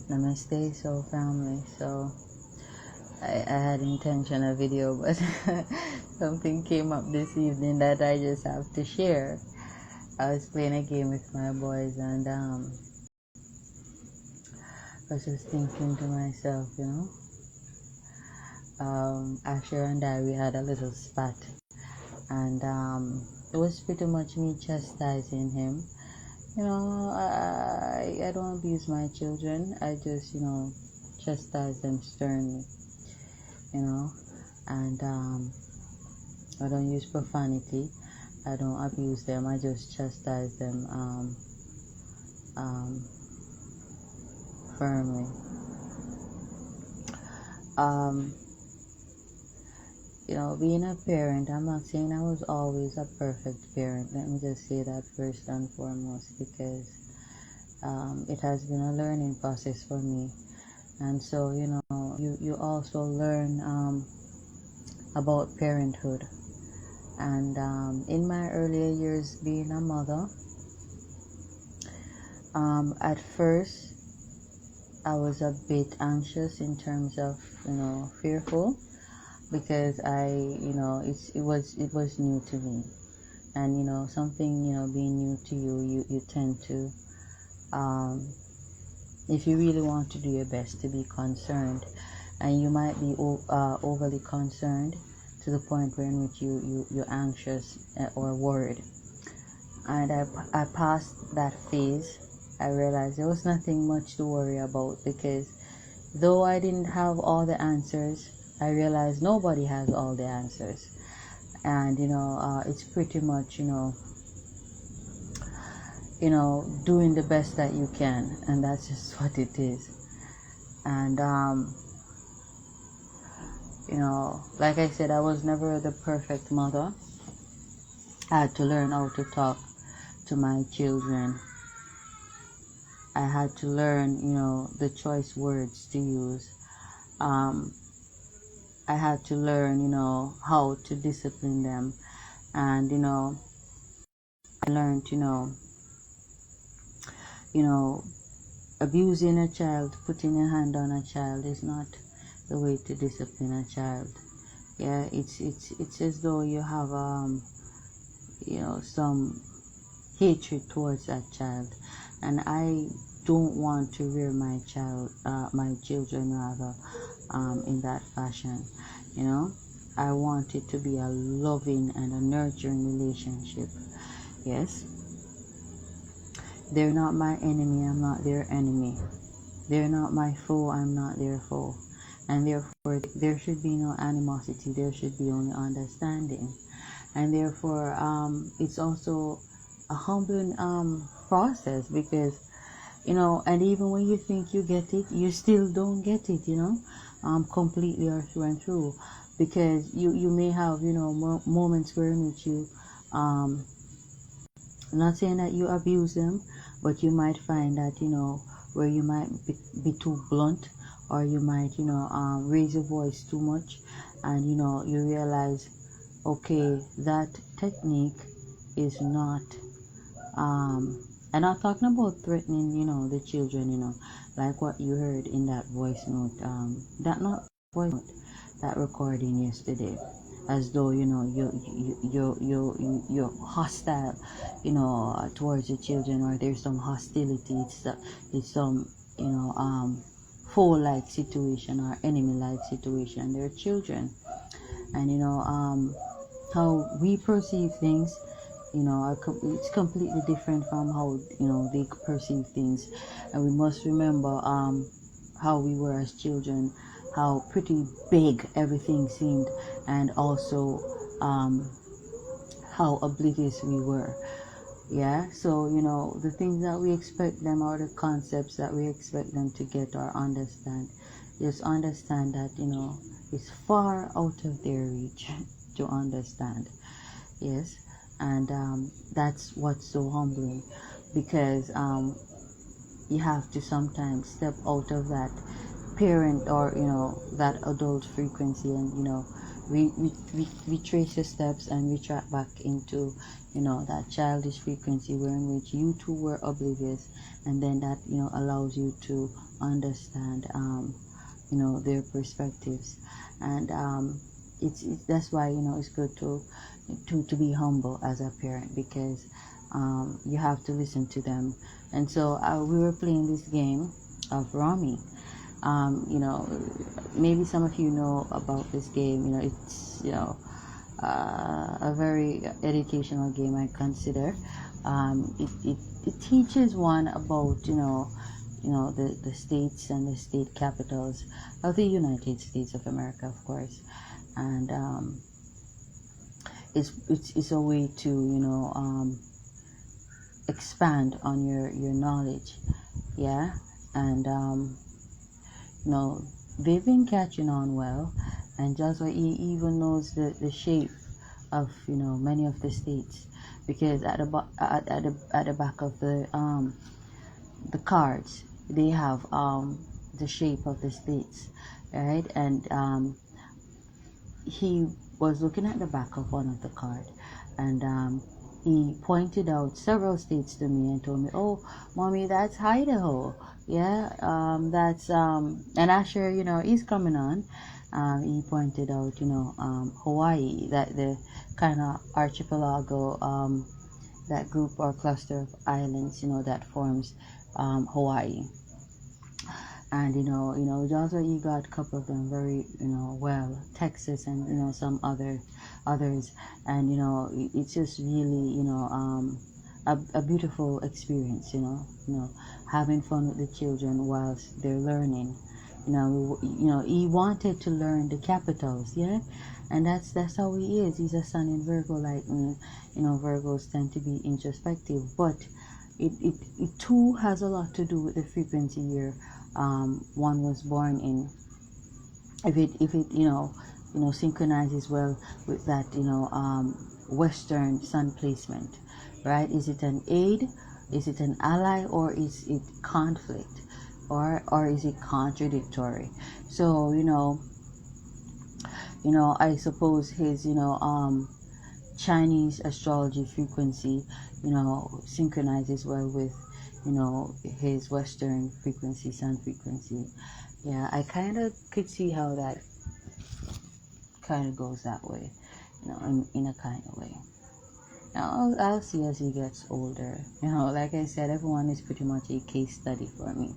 Namasté, so family. So I had intention of video, but something came up this evening that I just have to share. I was playing a game with my boys, and I was just thinking to myself, Asher and I, we had a little spat, and it was pretty much me chastising him. I don't abuse my children. I just, chastise them sternly, and I don't use profanity. I don't abuse them. I just chastise them firmly. Being a parent, I'm not saying I was always a perfect parent. Let me just say that first and foremost, because it has been a learning process for me. And so, you also learn about parenthood. And in my earlier years being a mother, at first I was a bit anxious in terms of, fearful, because it was new to me. And something, being new to you tend to, if you really want to do your best, to be concerned, and you might be overly concerned to the point where in which you're anxious or worried. And I passed that phase. I realized there was nothing much to worry about, because though I didn't have all the answers, I realized nobody has all the answers. And it's pretty much doing the best that you can, and that's just what it is. And like I said, I was never the perfect mother. I had to learn how to talk to my children. I had to learn the choice words to use. I had to learn how to discipline them. And I learned abusing a child, putting a hand on a child is not the way to discipline a child. Yeah, it's as though you have some hatred towards that child, and I don't want to rear my children rather, in that fashion. I want it to be a loving and a nurturing relationship. Yes, they're not my enemy, I'm not their enemy. They're not my foe, I'm not their foe. And therefore, there should be no animosity, there should be only understanding. And therefore, it's also a humbling process, because, and even when you think you get it, you still don't get it, completely or through and through. Because you may have, moments where in which you, not saying that you abuse them, but you might find that, where you might be too blunt, or you might, raise your voice too much, and, you realize, okay, that technique is not, and I'm talking about threatening, the children, like what you heard in that voice note, that not voice note, that recording yesterday, as though, you're hostile, towards the children, or there's some hostility, it's some, foe-like situation or enemy-like situation. They're children, and how we perceive things, it's completely different from how they perceive things. And we must remember how we were as children, how pretty big everything seemed, and also how oblivious we were. Yeah, so the things that we expect them, or the concepts that we expect them to get or understand, just understand that it's far out of their reach to understand. Yes, and that's what's so humbling, because you have to sometimes step out of that parent, or that adult frequency, and we trace the steps and we track back into, that childish frequency wherein which you two were oblivious, and then that, allows you to understand, their perspectives. And it's that's why, it's good to be humble as a parent, because you have to listen to them. And so we were playing this game of Rami. Maybe some of you know about this game. It's a very educational game, I consider. It teaches one about the states and the state capitals of the United States of America, of course. And it's a way to expand on your knowledge, yeah. And they've been catching on well, and Joshua even knows the shape of many of the states, because at the back of the cards they have the shape of the states, right? And he was looking at the back of one of the cards, and he pointed out several states to me and told me, "Oh, mommy, that's Idaho. Yeah, that's and Asher, he's coming on. He pointed out, Hawaii, that the kind of archipelago, that group or cluster of islands, that forms Hawaii. And also you got a couple of them very, well, Texas and some others, and it's just really, a beautiful experience, having fun with the children whilst they're learning. He wanted to learn the capitals, yeah, and that's how he is. He's a sun in Virgo like me. Virgos tend to be introspective, but it too has a lot to do with the frequency year one was born in. If it synchronizes well with that Western sun placement, right? Is it an aid? Is it an ally? Or is it conflict? Or is it contradictory? So I suppose his Chinese astrology frequency synchronizes well with his Western frequency, sun frequency. Yeah, I kind of could see how that kind of goes that way, in a kind of way. Now I'll see as he gets older. Like I said, everyone is pretty much a case study for me,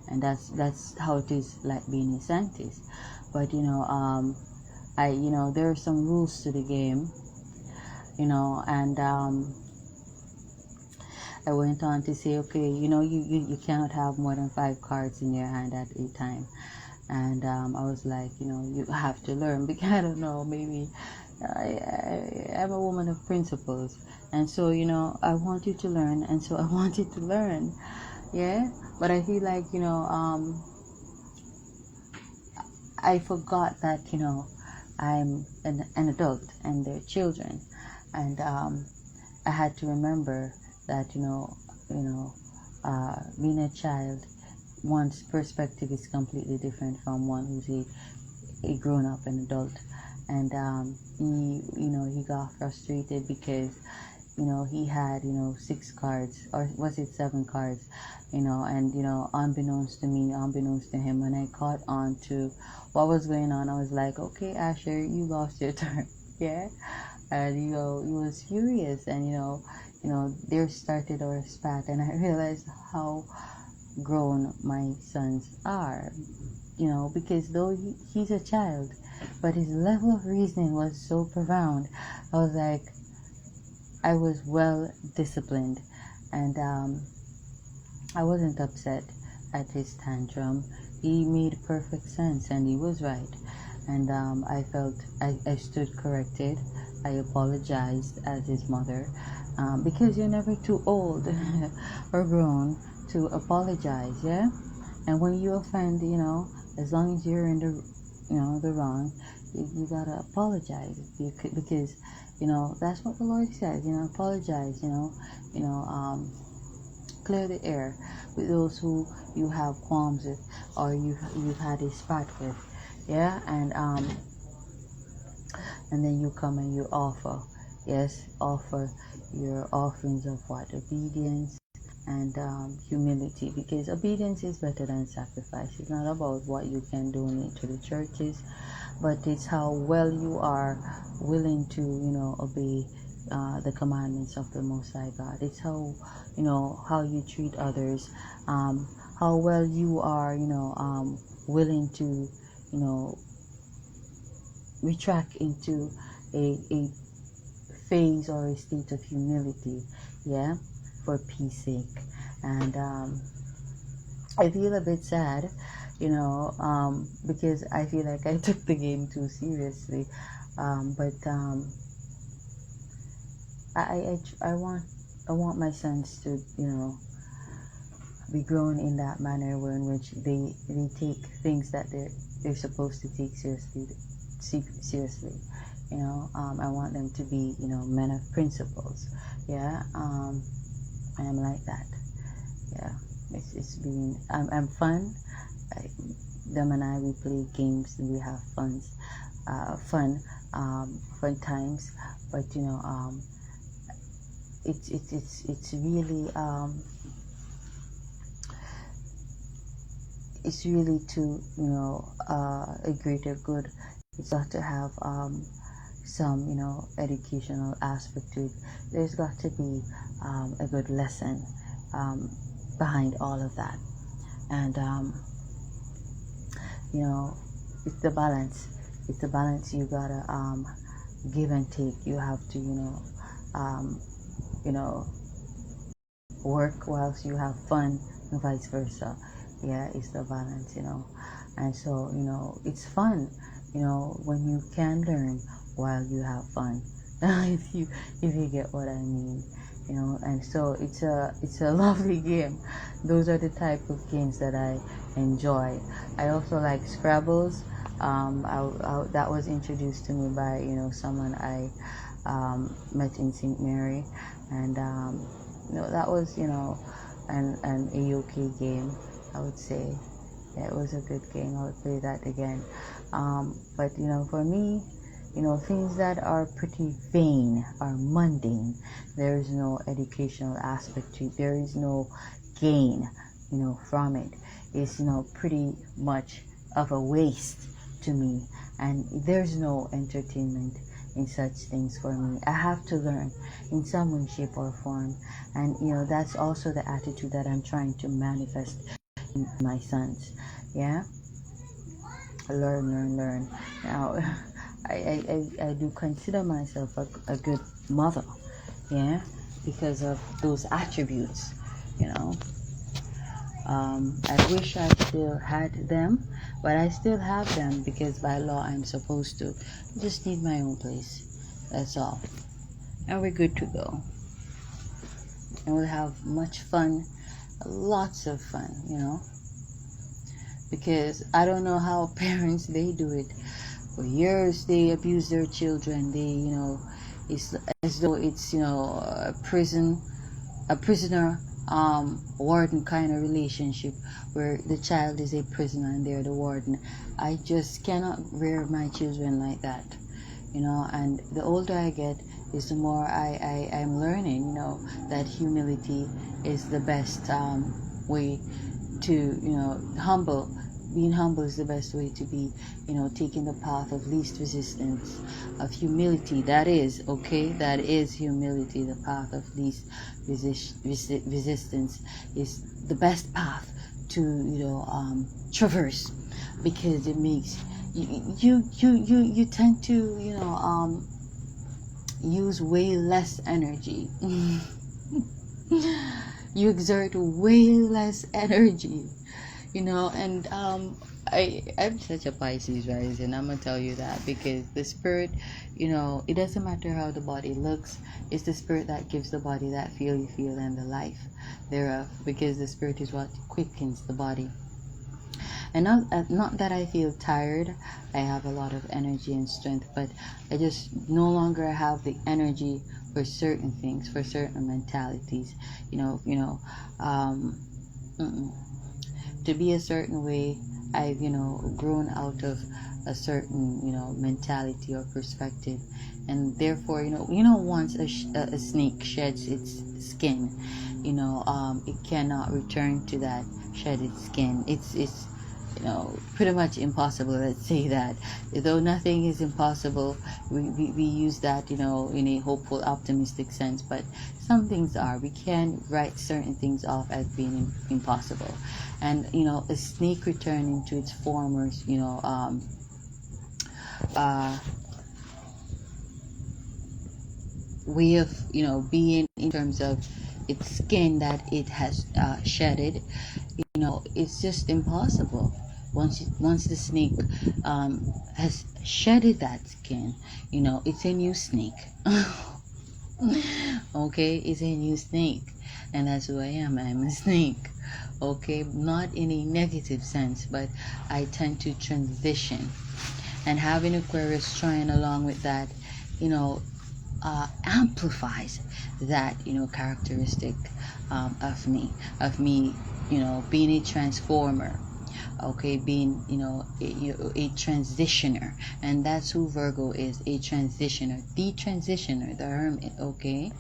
and that's how it is, like being a scientist. But there are some rules to the game, and I went on to say, okay, you cannot have more than 5 cards in your hand at a time. And I was like, you have to learn, because I don't know, maybe I'm a woman of principles, and so I want you to learn, and so I wanted to learn, yeah. But I feel like I forgot that I'm an adult and they're children, and I had to remember that being a child, one's perspective is completely different from one who's a grown up and adult. And he got frustrated because he had 6 cards, or was it 7 cards, and unbeknownst to me, unbeknownst to him, when I caught on to what was going on, I was like, okay, Asher, you lost your turn. Yeah. And he was furious, and there started our spat, and I realized how grown my sons are, because though he's a child, but his level of reasoning was so profound. I was like, I was well disciplined, and I wasn't upset at his tantrum. He made perfect sense, and he was right. And I felt I stood corrected. I apologized as his mother, because you're never too old or grown to apologize, yeah. And when you offend, as long as you're in the wrong, you gotta apologize, because that's what the Lord says. Apologize. Clear the air with those who you have qualms with, or you've had a spat with, yeah. And and then you come and you offer. Yes, offer your offerings of what? Obedience and humility, because obedience is better than sacrifice. It's not about what you can donate to the churches, but it's how well you are willing to, obey the commandments of the Most High God. It's how, how you treat others, how well you are, willing to, retract into a phase or a state of humility, yeah, for peace sake. And I feel a bit sad, because I feel like I took the game too seriously. But I want my sons to, be grown in that manner in which they take things that they're supposed to take seriously. I want them to be, men of principles. Yeah, I am like that. Yeah, it's been I'm fun. Them and I, we play games and we have fun times. But it's really it's really to a greater good. It's got to have some educational aspect to it. There's got to be a good lesson behind all of that. And it's the balance. It's the balance. You gotta give and take. You have to work whilst you have fun, and vice versa. Yeah, it's the balance. And so it's fun when you can learn while you have fun. if you get what I mean. And so it's a lovely game. Those are the type of games that I enjoy. I also like Scrabbles. That was introduced to me by someone I met in St. Mary, and that was an A-OK game, I would say. Yeah, it was a good game. I would play that again. But for me, things that are pretty vain, are mundane. There is no educational aspect to it. There is no gain, from it. It's, pretty much of a waste to me. And there's no entertainment in such things for me. I have to learn in some way, shape, or form. And, that's also the attitude that I'm trying to manifest in my sons. Yeah? Learn. Now, I do consider myself a good mother, yeah, because of those attributes, I wish I still had them, but I still have them because by law I'm supposed to. I just need my own place, that's all, and we're good to go, and we'll have much fun, lots of fun, because I don't know how parents, they do it. For years they abuse their children. They, it's as though it's, a prisoner warden kind of relationship where the child is a prisoner and they're the warden. I just cannot rear my children like that, and the older I get is the more I'm learning, that humility is the best way to, being humble is the best way to be, taking the path of least resistance, of humility. That is humility. The path of least resistance is the best path to, traverse, because it makes you tend to, use way less energy. You exert way less energy. And I'm such a Pisces rising. I'm gonna tell you that, because the spirit, it doesn't matter how the body looks. It's the spirit that gives the body that feel you feel and the life thereof, because the spirit is what quickens the body. And not that I feel tired. I have a lot of energy and strength, but I just no longer have the energy for certain things, for certain mentalities. To be a certain way. I've grown out of a certain, mentality or perspective. And therefore, once a snake sheds its skin, it cannot return to that shedded skin. It's pretty much impossible. Let's say that, though nothing is impossible, we use that, in a hopeful, optimistic sense, but some things are. We can write certain things off as being impossible. And, a snake returning to its former, way of, being, in terms of its skin that it has shedded, it's just impossible. Once the snake has shedded that skin, it's a new snake. Okay, it's a new snake, and that's who I am. I'm a snake. Okay, not in a negative sense, but I tend to transition, and having Aquarius trying along with that, amplifies that, characteristic of me, being a transformer. Okay, being, a transitioner, and that's who Virgo is, a transitioner, the hermit. Okay,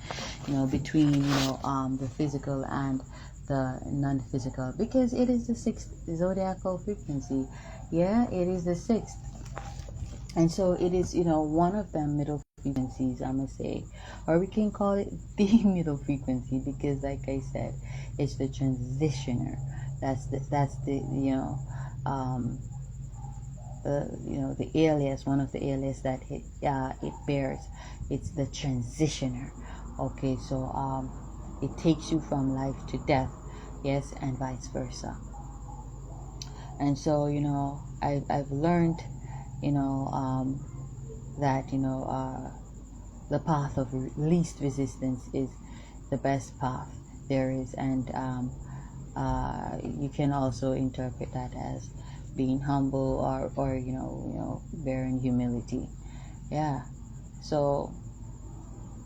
between, the physical and the non-physical, because it is the 6th zodiacal frequency. Yeah, it is the 6th, and so it is, one of them middle frequencies, I must say, or we can call it the middle frequency, because, like I said, it's the transitioner. That's the the alias, one of the alias that it bears. It's the transitioner. Okay, so it takes you from life to death, yes, and vice versa. And so, I've learned, that the path of least resistance is the best path there is, and you can also interpret that as being humble, or bearing humility. Yeah. So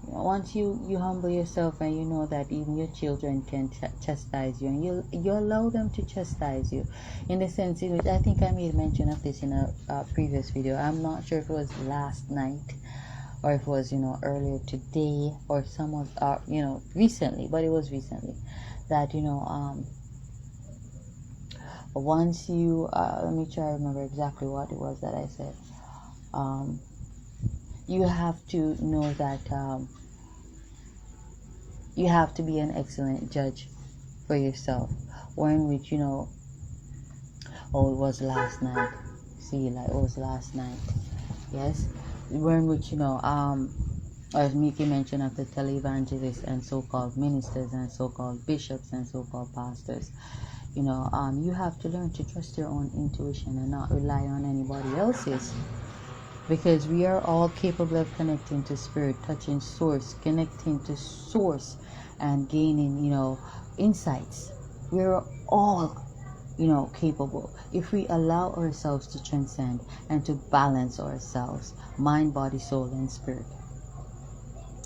once you humble yourself, and you know that even your children can chastise you, and you allow them to chastise you, in the sense in which I think I made mention of this in a previous video. I'm not sure if it was last night, or if it was earlier today, or recently, but it was recently, that once you let me try to remember exactly what it was that I said. You have to know that you have to be an excellent judge for yourself, or in which it was last night. See, like, it was last night. Yes, where in which I was making mention of the televangelists and so-called ministers and so-called bishops and so-called pastors. You have to learn to trust your own intuition and not rely on anybody else's, because we are all capable of connecting to spirit, touching source, connecting to source, and gaining insights. We're all capable, if we allow ourselves to transcend and to balance ourselves, mind, body, soul, and spirit.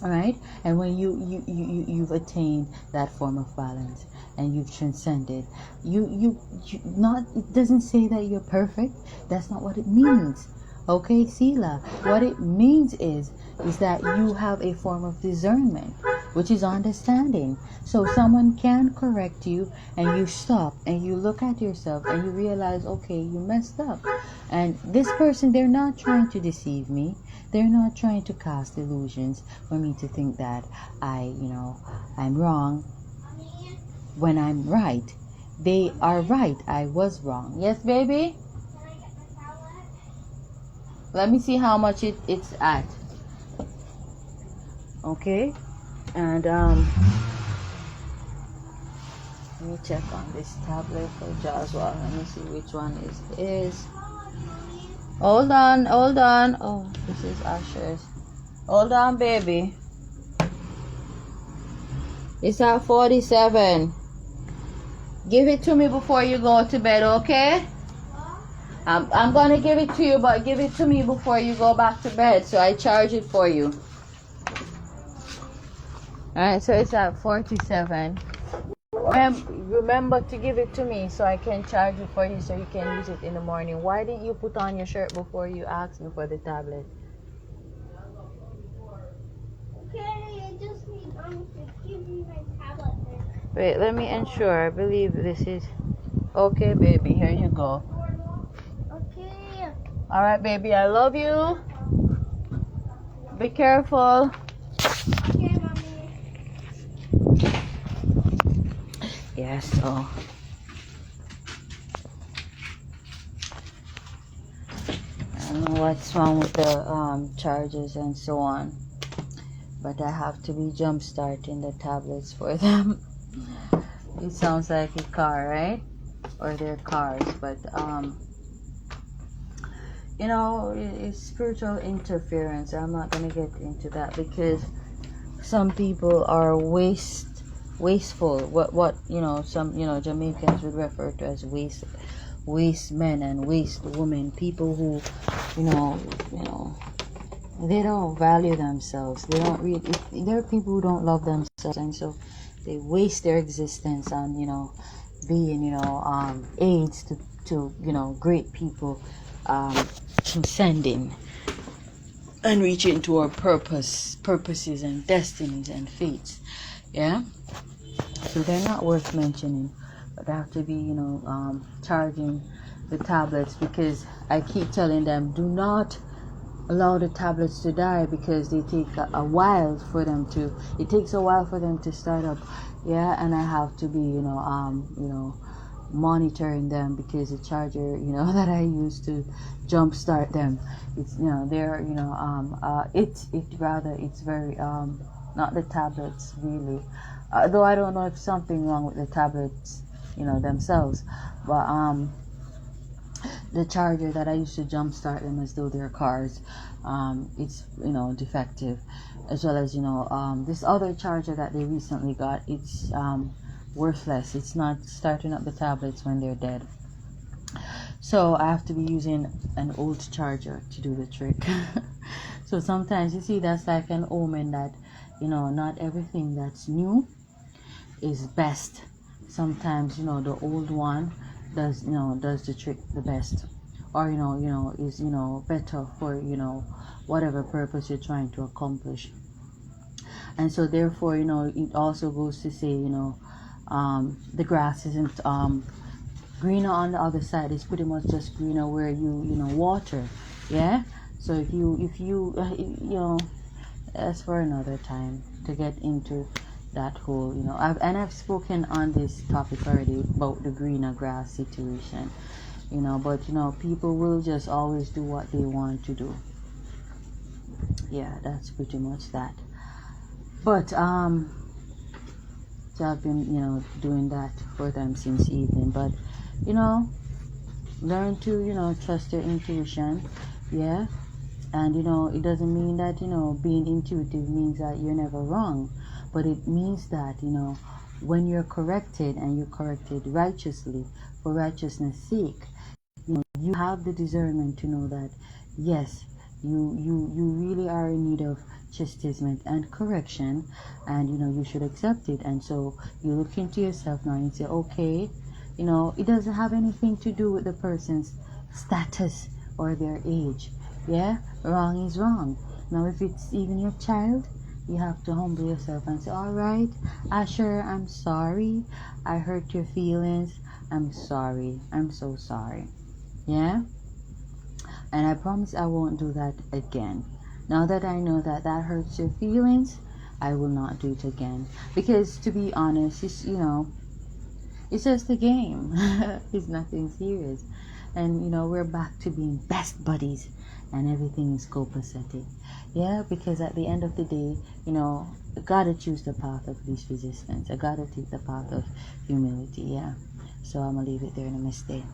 All right, and when you've attained that form of balance, and you've transcended, you not, it doesn't say that you're perfect. That's not what it means. Okay, Sila, what it means is that you have a form of discernment, which is understanding. So someone can correct you, and you stop and you look at yourself and you realize, okay, you messed up, and this person, they're not trying to deceive me. They're not trying to cast illusions for me to think that I'm wrong when I'm right. They are right. I was wrong. Yes, baby? Let me see how much it's at. Okay? And let me check on this tablet for Joshua. Let me see which one is. Hold on. Oh, this is Asher's. Hold on, baby. It's at 47. Give it to me before you go to bed, okay? I'm gonna give it to you, but give it to me before you go back to bed, so I charge it for you. Alright, so it's at 47. Remember to give it to me so I can charge it for you so you can use it in the morning. Why didn't you put on your shirt before you asked me for the tablet? Okay, I just need to give me my tablet. Wait, let me ensure. I believe this is okay, baby. Here you go. Okay. All right, baby. I love you. Be careful. Okay, mommy. Yes. So. I don't know what's wrong with the chargers and so on, but I have to be jump starting the tablets for them. It sounds like a car, right? Or they're cars, but you know, it's spiritual interference. I'm not gonna get into that because some people are wasteful. What you know, some Jamaicans would refer to as waste men and waste women. People who, you know, they don't value themselves. They don't really. There are people who don't love themselves, and so they waste their existence on being aids to great people, transcending and reaching to our purposes and destinies and fates. Yeah. So they're not worth mentioning, but they have to be charging the tablets because I keep telling them, do not allow the tablets to die because they take a while for them to. It takes a while for them to start up. Yeah, and I have to be monitoring them because the charger that I use to jump start them, it's they're it's very not the tablets really, though I don't know if something wrong with the tablets themselves, but the charger that I used to jump start them as though they're cars, it's defective, as well as this other charger that they recently got, it's worthless. It's not starting up the tablets when they're dead. So I have to be using an old charger to do the trick. So sometimes you see that's like an omen that not everything that's new is best. Sometimes the old one does the trick the best, or is better for whatever purpose you're trying to accomplish. And so therefore it also goes to say the grass isn't greener on the other side. It's pretty much just greener where you water. Yeah. So if you that's for another time to get into that whole I've spoken on this topic already about the greener grass situation, but people will just always do what they want to do. Yeah, that's pretty much that. But so I've been doing that for them since evening. But learn to trust your intuition. Yeah. And it doesn't mean that being intuitive means that you're never wrong, but it means that when you're corrected and you're corrected righteously for righteousness' sake, you have the discernment to know that yes, you really are in need of chastisement and correction, and you should accept it. And so you look into yourself now and say, okay, it doesn't have anything to do with the person's status or their age. Yeah, wrong is wrong. Now if it's even your child, you have to humble yourself and say, all right, Asher, I'm sorry, I hurt your feelings, I'm sorry, I'm so sorry. Yeah, and I promise I won't do that again. Now that I know that hurts your feelings, I will not do it again. Because to be honest, it's it's just a game. It's nothing serious. And we're back to being best buddies and everything is copacetic. Yeah, because at the end of the day, I gotta choose the path of least resistance. I gotta take the path of humility. Yeah. So I'm gonna leave it there. Namaste.